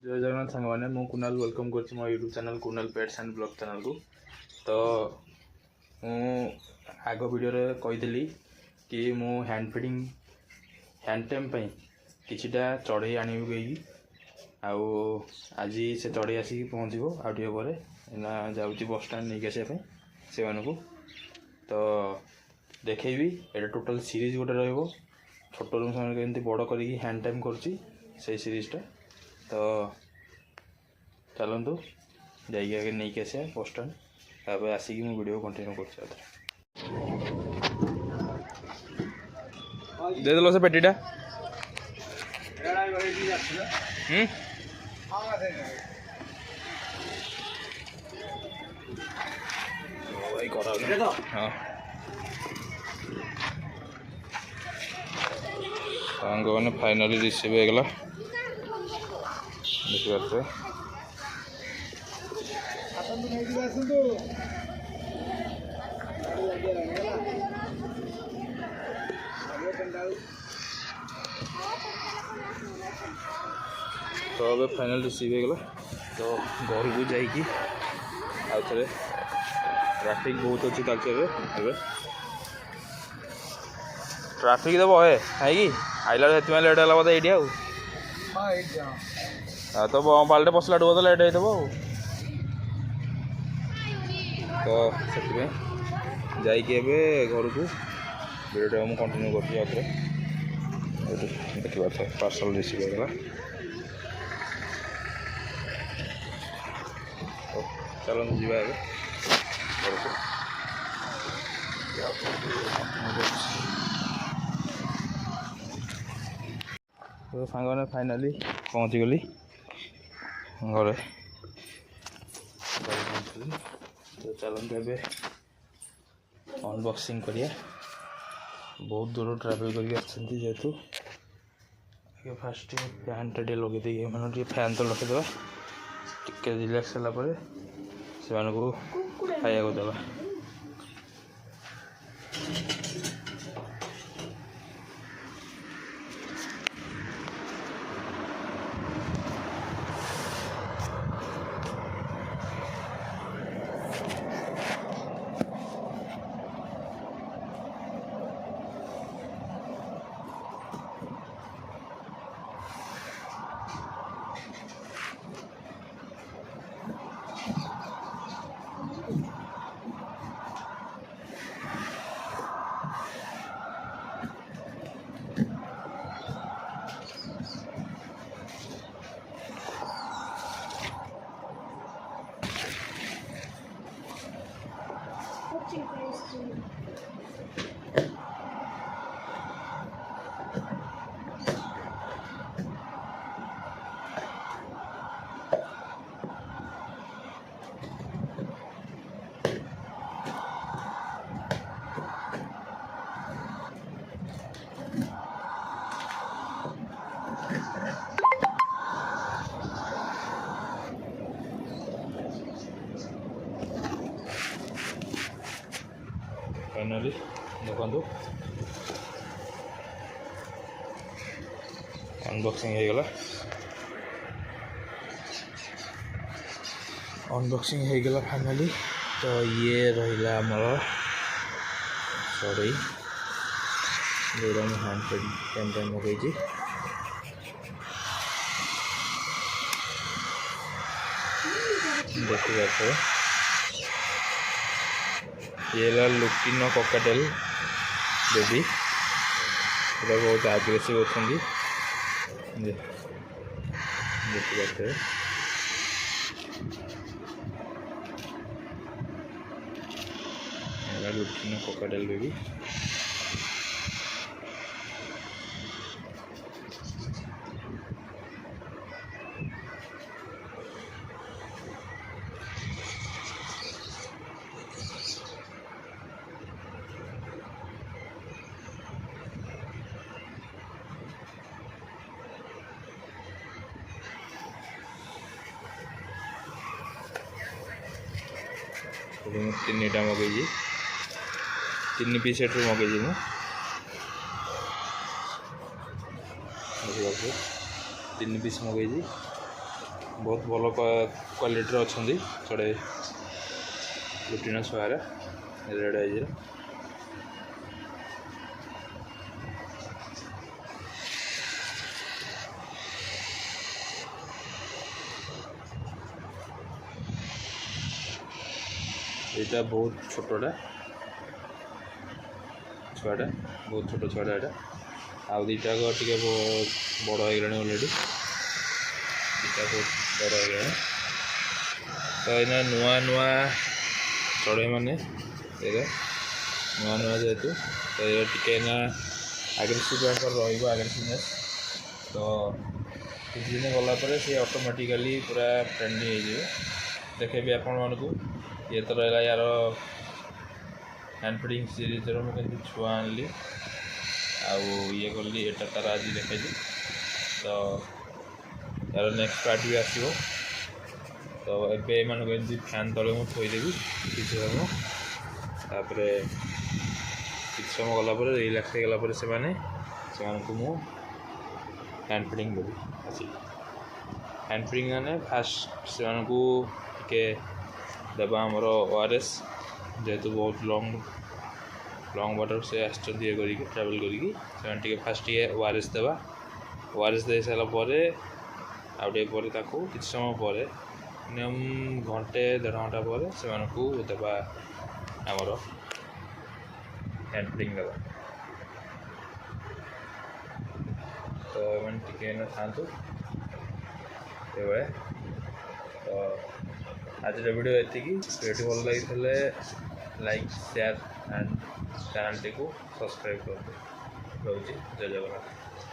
जय जगन्नाथ सांग मैंने मु कुणाल वेलकम कर मो YouTube channel Kunal pets and blog channel को। तो मु आग वीडियो रे कही कि मु हैंड फीडिंग हैंड टाइम किछिटा चढ़ई आनी कही आउ आज से चढ़ई आसिक पहुँचो आगे ना जाऊँगी बस स्टाण नहीं आसापी से मानू। तो देखी ये टोटल सीरीज गोटे रो छोट रूम से बड़ कर हैंड टाइम कर सीरीजटा। तो चलतु जाइए नहीं आसा बस स्टाण तापर आसिक मु वीडियो कंटिन्यू कर दे दल से पेटीटा हाँ सांग मैंने फाइनाली रिसीव होगा देखिए तो अब फाइनल रिसीव होगा। तो घर को जाइए आउ थे ट्रैफिक बहुत अच्छी ताकि ट्रैफिक तो बहे है कि आइला से लेट है बोधे ये तो बाल्टे पसला बोधे लेट हो। तो से जाइए घर को वीडियो मुझे कंटिन्यू कर देखा पार्सल रिसीव होगा। चलो जीवा घर को तो सांग मैंने फाइनाली पहुँची गली घर। तो चलते ए अनबॉक्सिंग करिया बहुत दूर ट्रावेल करके जेहेतु फास्ट फैन टे लगे दी मैंने फैन तो रखीदे टिके रिलैक्स है से खाया देवा। फाइनाली देखो अनबॉक्सिंग होगा फाइनाली। तो ये रहा आमर चढ़ई जो हैंड पेन मगई देखिए ये लुटिनो कॉकटेल बेबी ये बहुत आग्रेसिव अच्छा देखिए लुटिनो कॉकटेल बेबी। तीन टा मगई 3 पीस एट मगई मुझे 3 पीस मगई बहुत भल क्वालिटी अच्छा चढ़े लुटिनस वगैरह रेड आइज यहाँ बहुत छोटा छुआटा बहुत छोट छुआटा यहाँ आउ दीटा टे बड़ हो गला अलरेडी दीटा बहुत बड़ हो गया तो यहाँ नुआ नुआ चढ़ई मैंने नुआ नुआ जेहेतु तो ये टे आग्रेसिव आग्रेसिवनेस तो किसी दिन गलापर सी ऑटोमेटिकली पूरा फ्रेंडली हो देखेबी आपण मानक ये तो रहा यार हैंड फीडिंग सीरीज मुझे छुआ आनली आउ ये कली एटा तार आज देखी तो यार नेक्स्ट पार्ट भी आसो तो एबे मानक एमती फैन तले मुझे थोदेवी किसी समय तापर किसी समय गलापर रिलैक्स हो गलापर से मु हैंड फीडिंग देवी अच्छी हैंड फीडिंग मैंने फास्ट से टे देवा आमर ओआरएस जेहेतु बहुत लॉन्ग वाटर से आसछन ये करिक ट्रैवल करिक से फास्ट ये ओआरएस देवा ओआरएस दे सारापर आउटे किसी समय पर मिनिमम घंटे 1.5 घंटा पर से देवा आमर हैंड फीडिंग देवा तो टे था तो आज वीडियो ये वीडियो भल लगी like share and channel T को सब्सक्राइब कर रोचे जय जगन्नाथ।